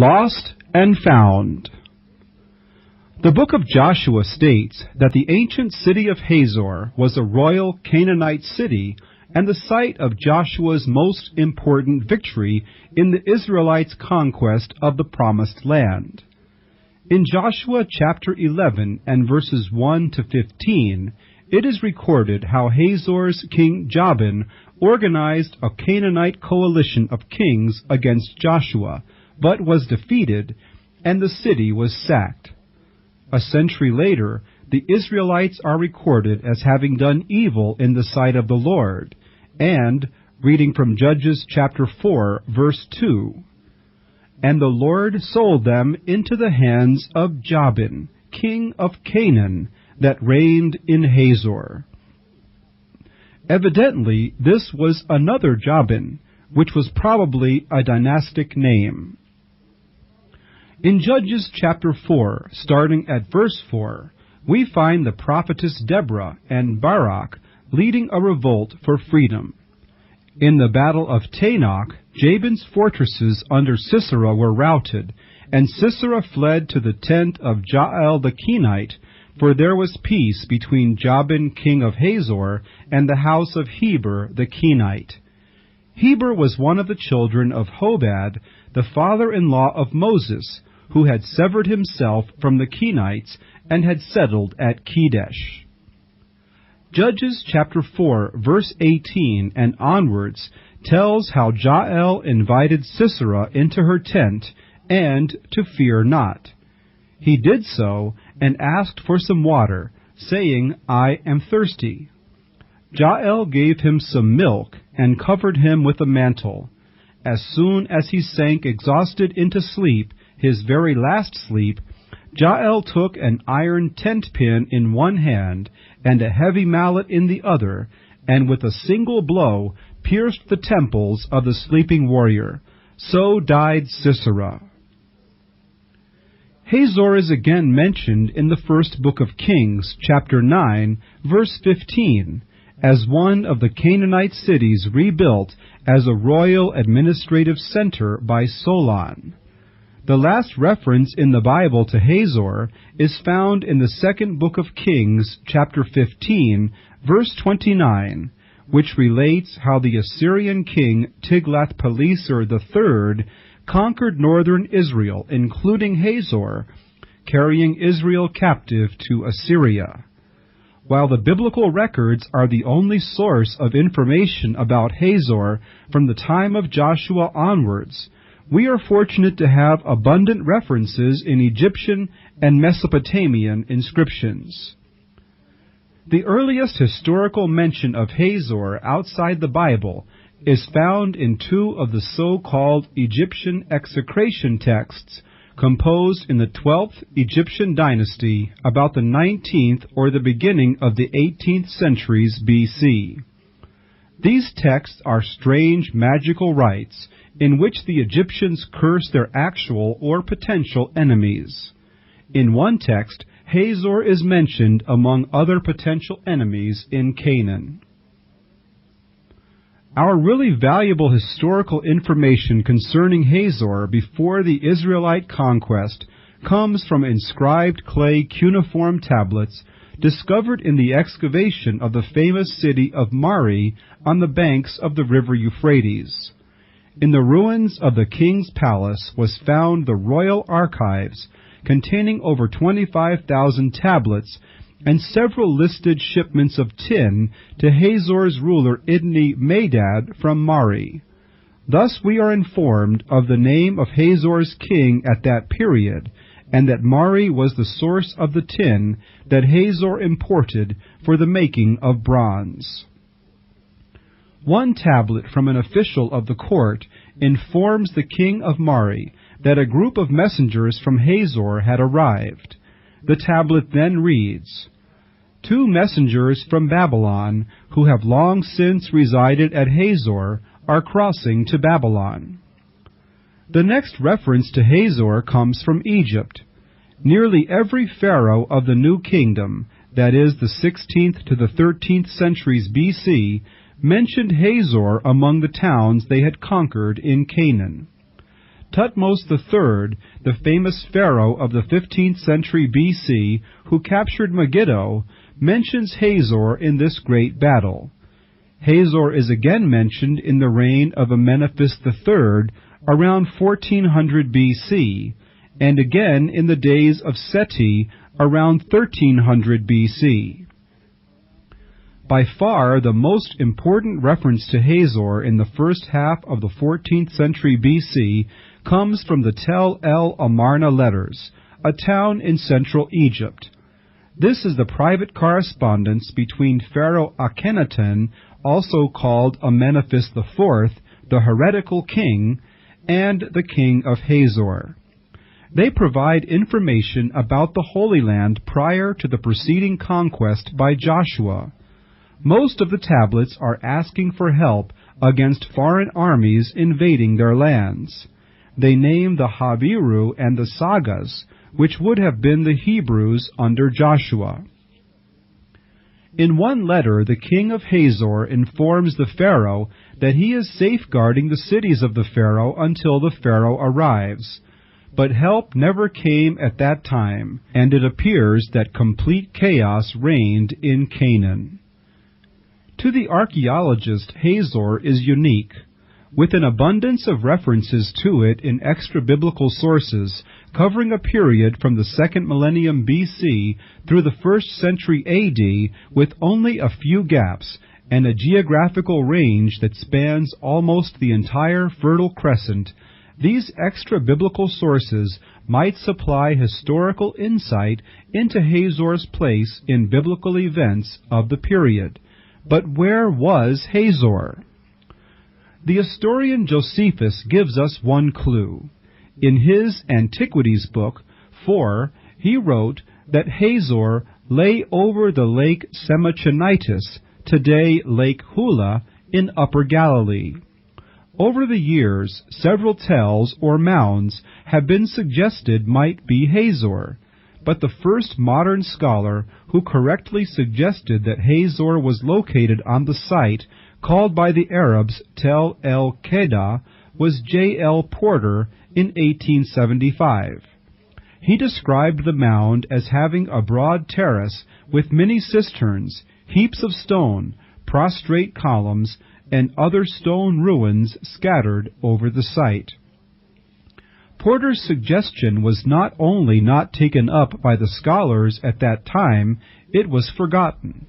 Lost and Found. The book of Joshua states that the ancient city of Hazor was a royal Canaanite city and the site of Joshua's most important victory in the Israelites' conquest of the Promised Land. In Joshua chapter 11 and verses 1 to 15, it is recorded how Hazor's king Jabin organized a Canaanite coalition of kings against Joshua, but was defeated, and the city was sacked. A century later, the Israelites are recorded as having done evil in the sight of the Lord, and, reading from Judges chapter 4, verse 2, "And the Lord sold them into the hands of Jabin, king of Canaan, that reigned in Hazor." Evidently, this was another Jabin, which was probably a dynastic name. In Judges chapter 4, starting at verse 4, we find the prophetess Deborah and Barak leading a revolt for freedom. In the battle of Tanakh, Jabin's fortresses under Sisera were routed, and Sisera fled to the tent of Jael the Kenite, for there was peace between Jabin king of Hazor and the house of Heber the Kenite. Heber was one of the children of Hobab, the father-in-law of Moses, who had severed himself from the Kenites and had settled at Kedesh. Judges chapter 4, verse 18 and onwards tells how Jael invited Sisera into her tent and to fear not. He did so and asked for some water, saying, "I am thirsty." Jael gave him some milk and covered him with a mantle. As soon as he sank exhausted into sleep, his very last sleep, Jael took an iron tent pin in one hand and a heavy mallet in the other, and with a single blow pierced the temples of the sleeping warrior. So died Sisera. Hazor is again mentioned in the first book of Kings, chapter 9, verse 15, as one of the Canaanite cities rebuilt as a royal administrative center by Solon. The last reference in the Bible to Hazor is found in the second book of Kings, chapter 15, verse 29, which relates how the Assyrian king Tiglath-Pileser III conquered northern Israel, including Hazor, carrying Israel captive to Assyria. While the biblical records are the only source of information about Hazor from the time of Joshua onwards, we are fortunate to have abundant references in Egyptian and Mesopotamian inscriptions. The earliest historical mention of Hazor outside the Bible is found in two of the so-called Egyptian execration texts composed in the 12th Egyptian dynasty about the 19th or the beginning of the 18th centuries BC. These texts are strange magical rites in which the Egyptians curse their actual or potential enemies. In one text, Hazor is mentioned among other potential enemies in Canaan. Our really valuable historical information concerning Hazor before the Israelite conquest comes from inscribed clay cuneiform tablets discovered in the excavation of the famous city of Mari on the banks of the river Euphrates. In the ruins of the king's palace was found the royal archives containing over 25,000 tablets and several listed shipments of tin to Hazor's ruler Idni-Medad from Mari. Thus we are informed of the name of Hazor's king at that period, and that Mari was the source of the tin that Hazor imported for the making of bronze. One tablet from an official of the court informs the king of Mari that a group of messengers from Hazor had arrived. The tablet then reads, "Two messengers from Babylon, who have long since resided at Hazor, are crossing to Babylon." The next reference to Hazor comes from Egypt. Nearly every pharaoh of the New Kingdom, that is, the 16th to the 13th centuries BC, mentioned Hazor among the towns they had conquered in Canaan. Thutmose III, the famous pharaoh of the 15th century BC who captured Megiddo, mentions Hazor in this great battle. Hazor is again mentioned in the reign of Amenephis III around 1400 BC, and again in the days of Seti around 1300 BC. By far the most important reference to Hazor in the first half of the 14th century BC comes from the Tel El Amarna letters, a town in central Egypt. This is the private correspondence between Pharaoh Akhenaten, also called Amenephis IV, the heretical king, and the king of Hazor. They provide information about the Holy Land prior to the preceding conquest by Joshua. Most of the tablets are asking for help against foreign armies invading their lands. They name the Habiru and the Sagas, which would have been the Hebrews under Joshua. In one letter, the king of Hazor informs the Pharaoh that he is safeguarding the cities of the Pharaoh until the Pharaoh arrives. But help never came at that time, and it appears that complete chaos reigned in Canaan. To the archaeologist, Hazor is unique. With an abundance of references to it in extra-biblical sources, covering a period from the 2nd millennium BC through the 1st century AD, with only a few gaps, and a geographical range that spans almost the entire Fertile Crescent, these extra-biblical sources might supply historical insight into Hazor's place in biblical events of the period. But where was Hazor? The historian Josephus gives us one clue. In his Antiquities book 4, he wrote that Hazor lay over the lake Semachonitis, today Lake Hula, in Upper Galilee. Over the years, several tells or mounds have been suggested might be Hazor, but the first modern scholar who correctly suggested that Hazor was located on the site called by the Arabs Tel El Qeda was J. L. Porter in 1875. He described the mound as having a broad terrace with many cisterns, heaps of stone, prostrate columns, and other stone ruins scattered over the site. Porter's suggestion was not only not taken up by the scholars at that time, it was forgotten.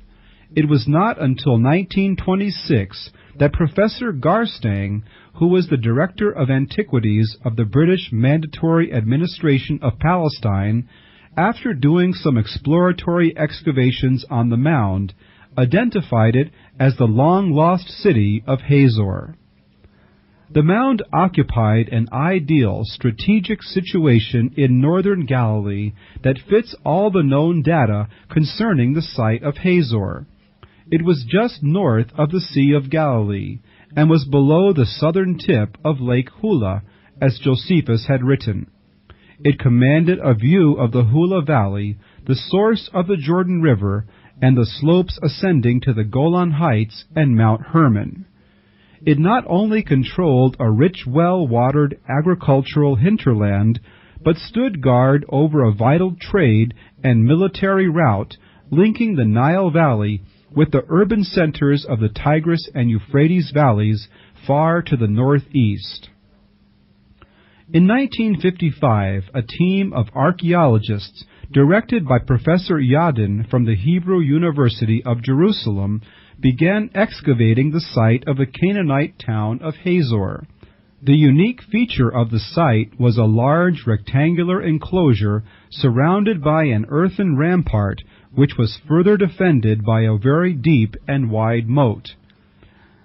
It was not until 1926 that Professor Garstang, who was the Director of Antiquities of the British Mandatory Administration of Palestine, after doing some exploratory excavations on the mound, identified it as the long-lost city of Hazor. The mound occupied an ideal strategic situation in northern Galilee that fits all the known data concerning the site of Hazor. It was just north of the Sea of Galilee, and was below the southern tip of Lake Hula, as Josephus had written. It commanded a view of the Hula Valley, the source of the Jordan River, and the slopes ascending to the Golan Heights and Mount Hermon. It not only controlled a rich, well-watered agricultural hinterland, but stood guard over a vital trade and military route linking the Nile Valley with the urban centers of the Tigris and Euphrates valleys far to the northeast. In 1955, a team of archaeologists, directed by Professor Yadin from the Hebrew University of Jerusalem, began excavating the site of the Canaanite town of Hazor. The unique feature of the site was a large rectangular enclosure surrounded by an earthen rampart, which was further defended by a very deep and wide moat.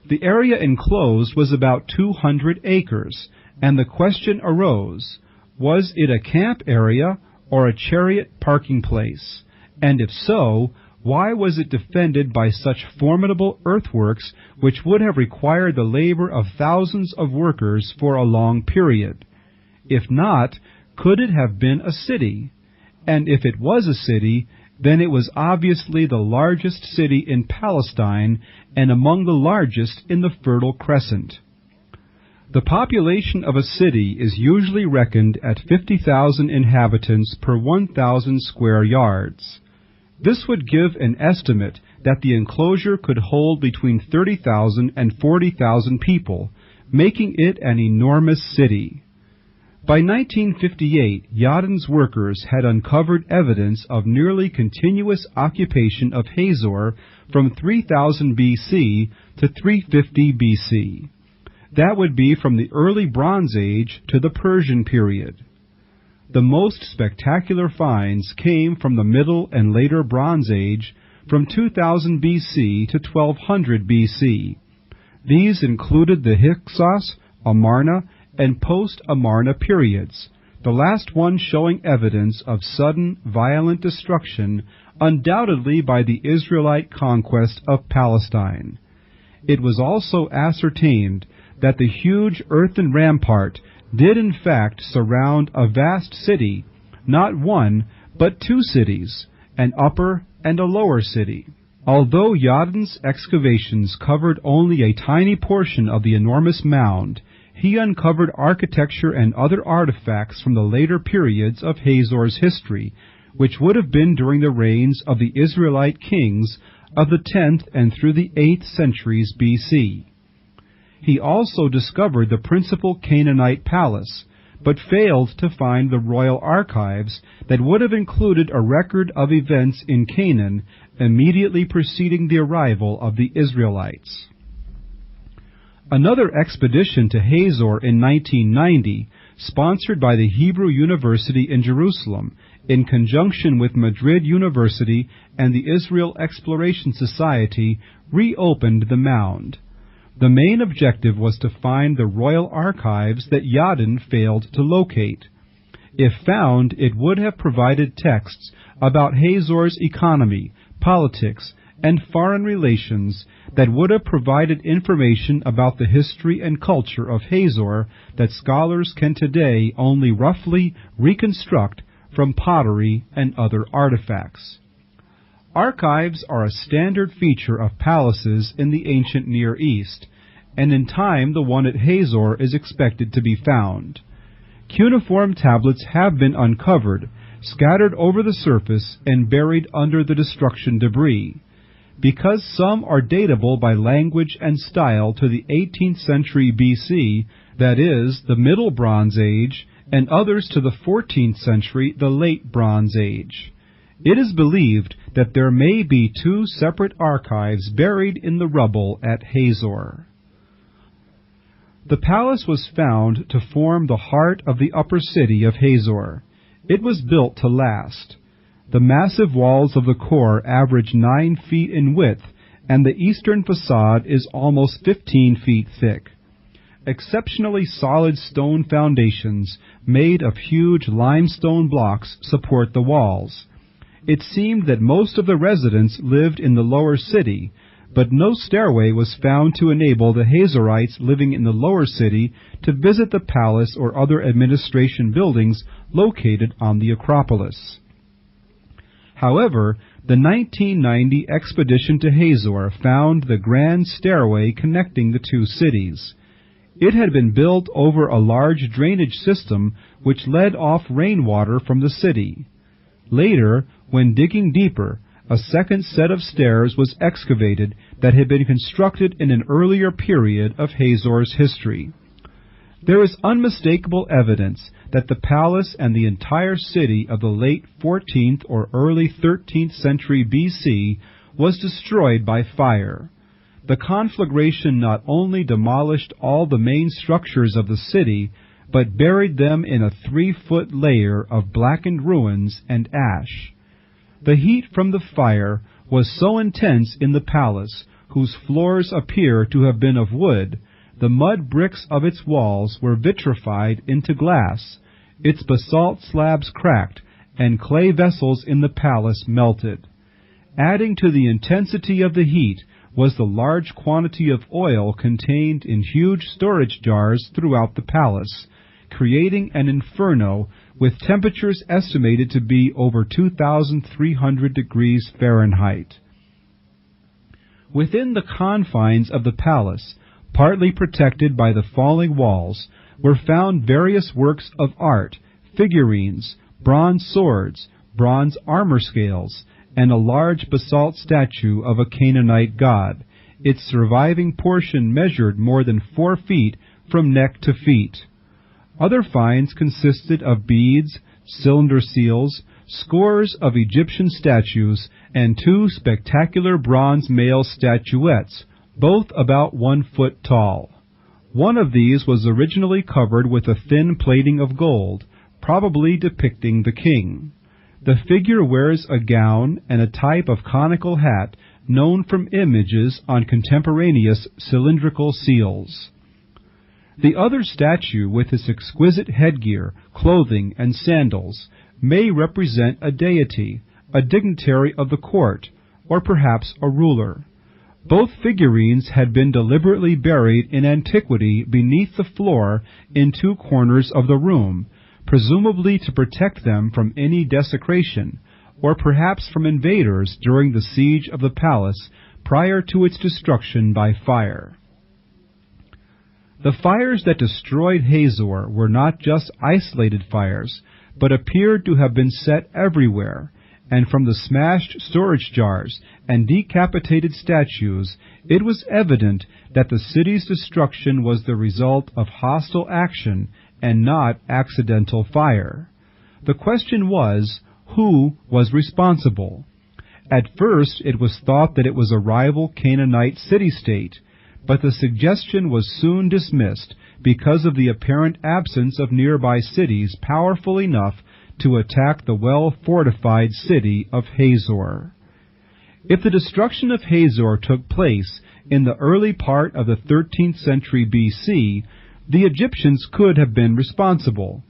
The area enclosed was about 200 acres, and the question arose, was it a camp area or a chariot parking place? And if so, why was it defended by such formidable earthworks which would have required the labor of thousands of workers for a long period? If not, could it have been a city? And if it was a city, then it was obviously the largest city in Palestine and among the largest in the Fertile Crescent. The population of a city is usually reckoned at 50,000 inhabitants per 1,000 square yards. This would give an estimate that the enclosure could hold between 30,000 and 40,000 people, making it an enormous city. By 1958, Yadin's workers had uncovered evidence of nearly continuous occupation of Hazor from 3000 BC to 350 BC. That would be from the early Bronze Age to the Persian period. The most spectacular finds came from the Middle and later Bronze Age, from 2000 BC to 1200 BC. These included the Hyksos, Amarna, and post-Amarna periods, the last one showing evidence of sudden, violent destruction, undoubtedly by the Israelite conquest of Palestine. It was also ascertained that the huge earthen rampart did in fact surround a vast city, not one, but two cities, an upper and a lower city. Although Yadin's excavations covered only a tiny portion of the enormous mound, he uncovered architecture and other artifacts from the later periods of Hazor's history, which would have been during the reigns of the Israelite kings of the 10th and through the 8th centuries BC. He also discovered the principal Canaanite palace, but failed to find the royal archives that would have included a record of events in Canaan immediately preceding the arrival of the Israelites. Another expedition to Hazor in 1990, sponsored by the Hebrew University in Jerusalem, in conjunction with Madrid University and the Israel Exploration Society, reopened the mound. The main objective was to find the royal archives that Yadin failed to locate. If found, it would have provided texts about Hazor's economy, politics, and foreign relations that would have provided information about the history and culture of Hazor that scholars can today only roughly reconstruct from pottery and other artifacts. Archives are a standard feature of palaces in the ancient Near East, and in time the one at Hazor is expected to be found. Cuneiform tablets have been uncovered, scattered over the surface, and buried under the destruction debris. Because some are datable by language and style to the 18th century BC, that is, the Middle Bronze Age, and others to the 14th century, the Late Bronze Age. It is believed that there may be two separate archives buried in the rubble at Hazor. The palace was found to form the heart of the upper city of Hazor. It was built to last. The massive walls of the core average 9 feet in width, and the eastern facade is almost 15 feet thick. Exceptionally solid stone foundations, made of huge limestone blocks, support the walls. It seemed that most of the residents lived in the lower city, but no stairway was found to enable the Hazorites living in the lower city to visit the palace or other administration buildings located on the Acropolis. However, the 1990 expedition to Hazor found the grand stairway connecting the two cities. It had been built over a large drainage system which led off rainwater from the city. Later, when digging deeper, a second set of stairs was excavated that had been constructed in an earlier period of Hazor's history. There is unmistakable evidence that the palace and the entire city of the late 14th or early 13th century BC was destroyed by fire. The conflagration not only demolished all the main structures of the city, but buried them in a 3-foot layer of blackened ruins and ash. The heat from the fire was so intense in the palace, whose floors appear to have been of wood, the mud bricks of its walls were vitrified into glass, its basalt slabs cracked, and clay vessels in the palace melted. Adding to the intensity of the heat was the large quantity of oil contained in huge storage jars throughout the palace, creating an inferno with temperatures estimated to be over 2,300 degrees Fahrenheit. Within the confines of the palace, partly protected by the falling walls, were found various works of art, figurines, bronze swords, bronze armor scales, and a large basalt statue of a Canaanite god, its surviving portion measured more than 4 feet from neck to feet. Other finds consisted of beads, cylinder seals, scores of Egyptian statues, and 2 spectacular bronze male statuettes, both about 1 foot tall. One of these was originally covered with a thin plating of gold, probably depicting the king. The figure wears a gown and a type of conical hat known from images on contemporaneous cylindrical seals. The other statue, with its exquisite headgear, clothing, and sandals, may represent a deity, a dignitary of the court, or perhaps a ruler. Both figurines had been deliberately buried in antiquity beneath the floor in 2 corners of the room, presumably to protect them from any desecration, or perhaps from invaders during the siege of the palace prior to its destruction by fire. The fires that destroyed Hazor were not just isolated fires, but appeared to have been set everywhere, and from the smashed storage jars and decapitated statues, it was evident that the city's destruction was the result of hostile action and not accidental fire. The question was, who was responsible? At first it was thought that it was a rival Canaanite city-state, but the suggestion was soon dismissed because of the apparent absence of nearby cities powerful enough to attack the well-fortified city of Hazor. If the destruction of Hazor took place in the early part of the 13th century BC, the Egyptians could have been responsible.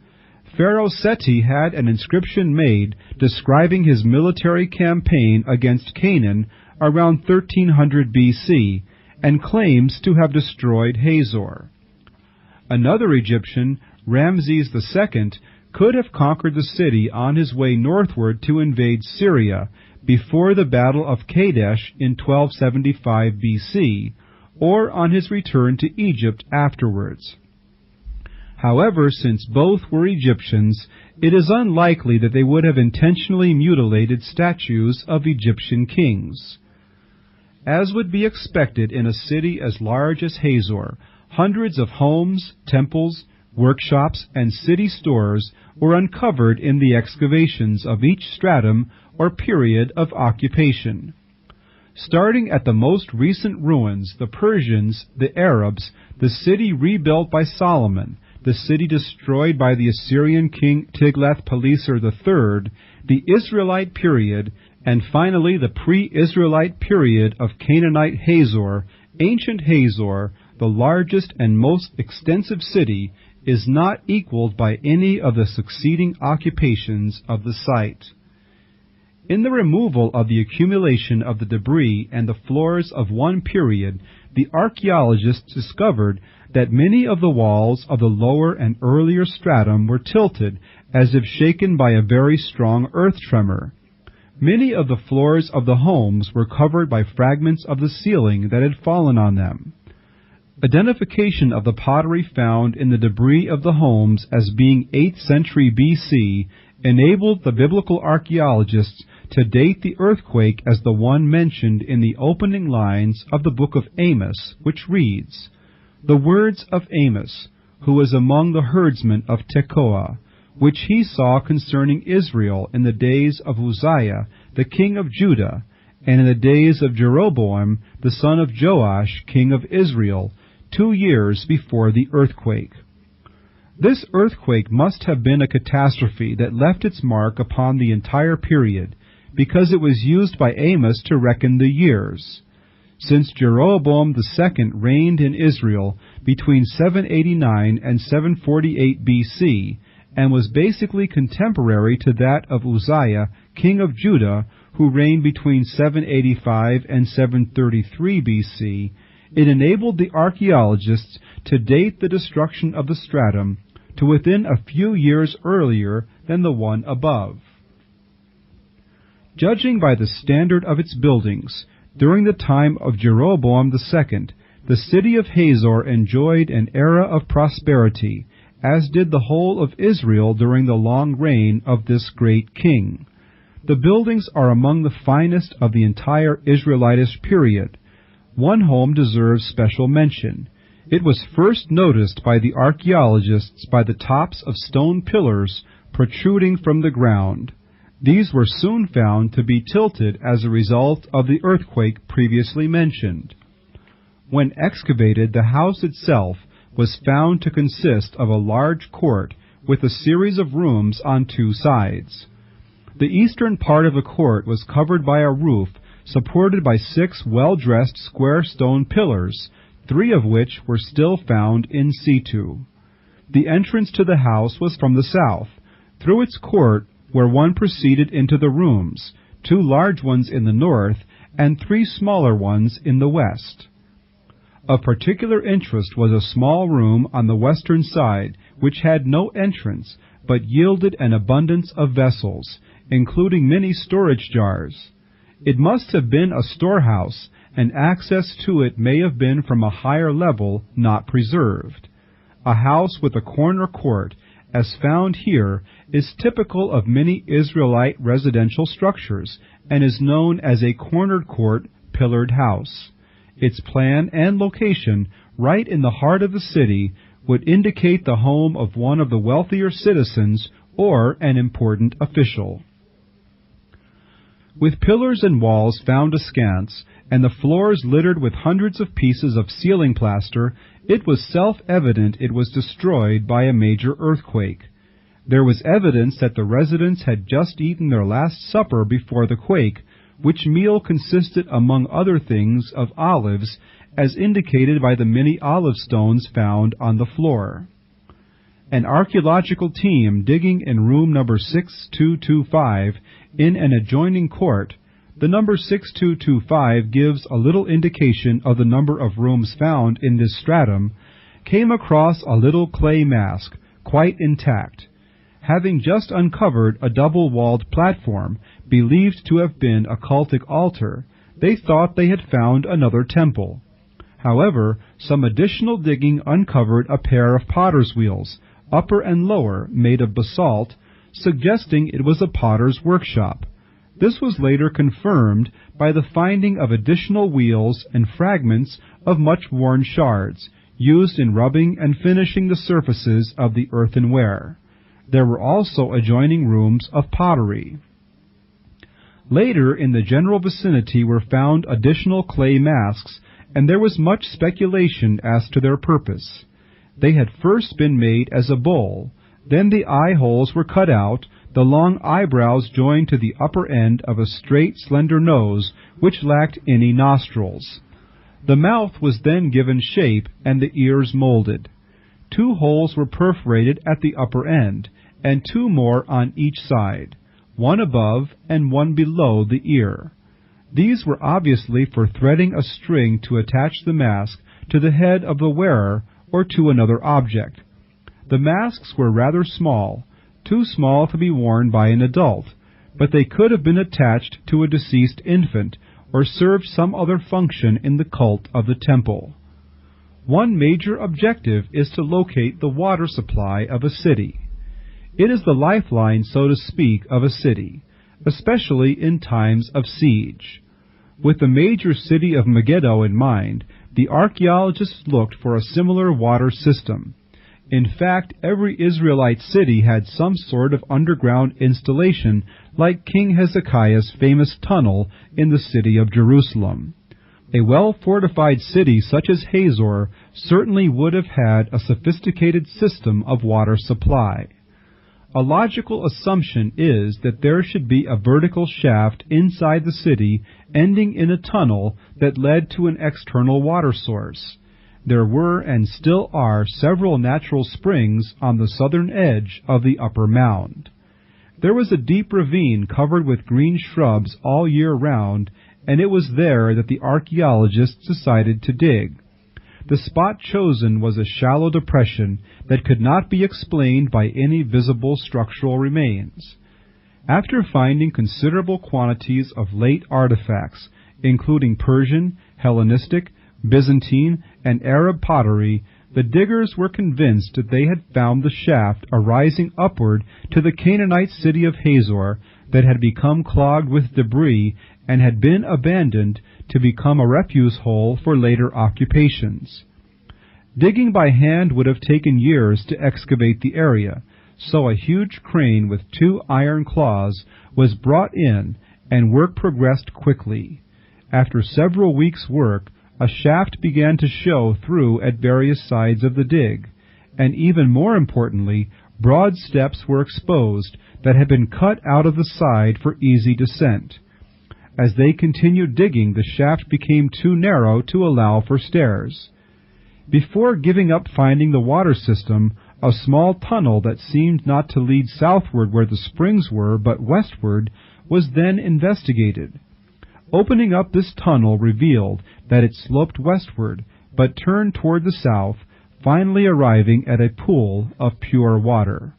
Pharaoh Seti had an inscription made describing his military campaign against Canaan around 1300 BC, and claims to have destroyed Hazor. Another Egyptian, Ramses II, could have conquered the city on his way northward to invade Syria before the Battle of Kadesh in 1275 BC, or on his return to Egypt afterwards. However, since both were Egyptians, it is unlikely that they would have intentionally mutilated statues of Egyptian kings. As would be expected in a city as large as Hazor, hundreds of homes, temples, workshops, and city stores were uncovered in the excavations of each stratum or period of occupation. Starting at the most recent ruins, the Persians, the Arabs, the city rebuilt by Solomon, the city destroyed by the Assyrian king Tiglath-Pileser III, the Israelite period, and finally the pre-Israelite period of Canaanite Hazor, ancient Hazor, the largest and most extensive city, is not equaled by any of the succeeding occupations of the site. In the removal of the accumulation of the debris and the floors of one period, the archaeologists discovered that many of the walls of the lower and earlier stratum were tilted as if shaken by a very strong earth tremor. Many of the floors of the homes were covered by fragments of the ceiling that had fallen on them. Identification of the pottery found in the debris of the homes as being 8th century BC enabled the biblical archaeologists to date the earthquake as the one mentioned in the opening lines of the book of Amos, which reads, "The words of Amos, who was among the herdsmen of Tekoa, which he saw concerning Israel in the days of Uzziah, the king of Judah, and in the days of Jeroboam, the son of Joash, king of Israel, 2 years before the earthquake." This earthquake must have been a catastrophe that left its mark upon the entire period, because it was used by Amos to reckon the years. Since Jeroboam II reigned in Israel between 789 and 748 BC, and was basically contemporary to that of Uzziah, king of Judah, who reigned between 785 and 733 BC, it enabled the archaeologists to date the destruction of the stratum to within a few years earlier than the one above. Judging by the standard of its buildings, during the time of Jeroboam II, The city of Hazor enjoyed an era of prosperity, as did the whole of Israel during the long reign of this great king. The buildings are among the finest of the entire Israelitish period. One home deserves special mention. It was first noticed by the archaeologists by the tops of stone pillars protruding from the ground. These were soon found to be tilted as a result of the earthquake previously mentioned. When excavated, the house itself was found to consist of a large court with a series of rooms on two sides. The eastern part of the court was covered by a roof supported by 6 well-dressed square stone pillars, 3 of which were still found in situ. The entrance to the house was from the south, through its court, where one proceeded into the rooms, 2 large ones in the north and 3 smaller ones in the west. Of particular interest was a small room on the western side, which had no entrance, but yielded an abundance of vessels, including many storage jars. It must have been a storehouse, and access to it may have been from a higher level not preserved. A house with a corner court, as found here, is typical of many Israelite residential structures, and is known as a cornered court, pillared house. Its plan and location, right in the heart of the city, would indicate the home of one of the wealthier citizens or an important official. With pillars and walls found askance, and the floors littered with hundreds of pieces of ceiling plaster, it was self-evident it was destroyed by a major earthquake. There was evidence that the residents had just eaten their last supper before the quake, which meal consisted, among other things, of olives, as indicated by the many olive stones found on the floor. An archaeological team digging in room number 6225 in an adjoining court, the number 6225 gives a little indication of the number of rooms found in this stratum, came across a little clay mask, quite intact. Having just uncovered a double-walled platform, believed to have been a cultic altar, they thought they had found another temple. However, some additional digging uncovered a pair of potter's wheels, upper and lower, made of basalt, suggesting it was a potter's workshop. This was later confirmed by the finding of additional wheels and fragments of much-worn shards, used in rubbing and finishing the surfaces of the earthenware. There were also adjoining rooms of pottery. Later, in the general vicinity were found additional clay masks, and there was much speculation as to their purpose. They had first been made as a bowl, then the eye holes were cut out, the long eyebrows joined to the upper end of a straight, slender nose, which lacked any nostrils. The mouth was then given shape, and the ears molded. 2 holes were perforated at the upper end, and 2 more on each side, 1 above and 1 below the ear. These were obviously for threading a string to attach the mask to the head of the wearer or to another object. The masks were rather small, too small to be worn by an adult, but they could have been attached to a deceased infant or served some other function in the cult of the temple. One major objective is to locate the water supply of a city. It is the lifeline, so to speak, of a city, especially in times of siege. With the major city of Megiddo in mind, the archaeologists looked for a similar water system. In fact, every Israelite city had some sort of underground installation, like King Hezekiah's famous tunnel in the city of Jerusalem. A well-fortified city such as Hazor certainly would have had a sophisticated system of water supply. A logical assumption is that there should be a vertical shaft inside the city ending in a tunnel that led to an external water source. There were and still are several natural springs on the southern edge of the upper mound. There was a deep ravine covered with green shrubs all year round, and it was there that the archaeologists decided to dig. The spot chosen was a shallow depression that could not be explained by any visible structural remains. After finding considerable quantities of late artifacts, including Persian, Hellenistic, Byzantine, and Arab pottery, the diggers were convinced that they had found the shaft arising upward to the Canaanite city of Hazor that had become clogged with debris and had been abandoned to become a refuse hole for later occupations. Digging by hand would have taken years to excavate the area, so a huge crane with 2 iron claws was brought in, and work progressed quickly. After several weeks' work, a shaft began to show through at various sides of the dig, and even more importantly, broad steps were exposed that had been cut out of the side for easy descent. As they continued digging, the shaft became too narrow to allow for stairs. Before giving up finding the water system, a small tunnel that seemed not to lead southward where the springs were, but westward, was then investigated. Opening up this tunnel revealed that it sloped westward, but turned toward the south, finally arriving at a pool of pure water.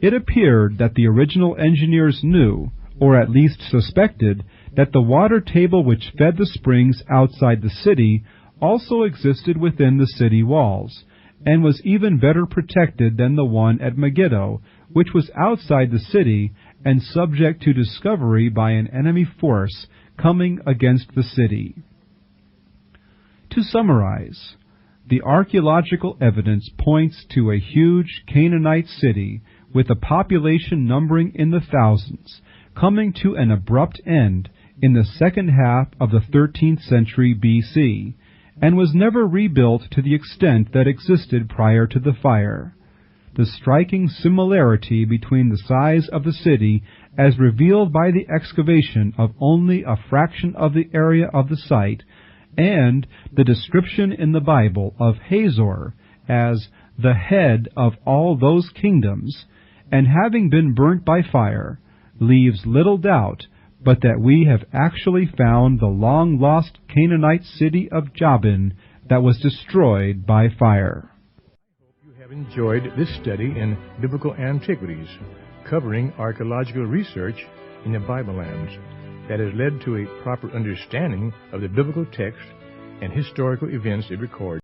It appeared that the original engineers knew, or at least suspected, that the water table which fed the springs outside the city also existed within the city walls, and was even better protected than the one at Megiddo, which was outside the city and subject to discovery by an enemy force coming against the city. To summarize, the archaeological evidence points to a huge Canaanite city with a population numbering in the thousands, coming to an abrupt end in the second half of the 13th century BC, and was never rebuilt to the extent that existed prior to the fire. The striking similarity between the size of the city as revealed by the excavation of only a fraction of the area of the site, and the description in the Bible of Hazor as the head of all those kingdoms, and having been burnt by fire, leaves little doubt but that we have actually found the long-lost Canaanite city of Jabin that was destroyed by fire. I hope you have enjoyed this study in biblical antiquities, covering archaeological research in the Bible lands that has led to a proper understanding of the biblical text and historical events it records.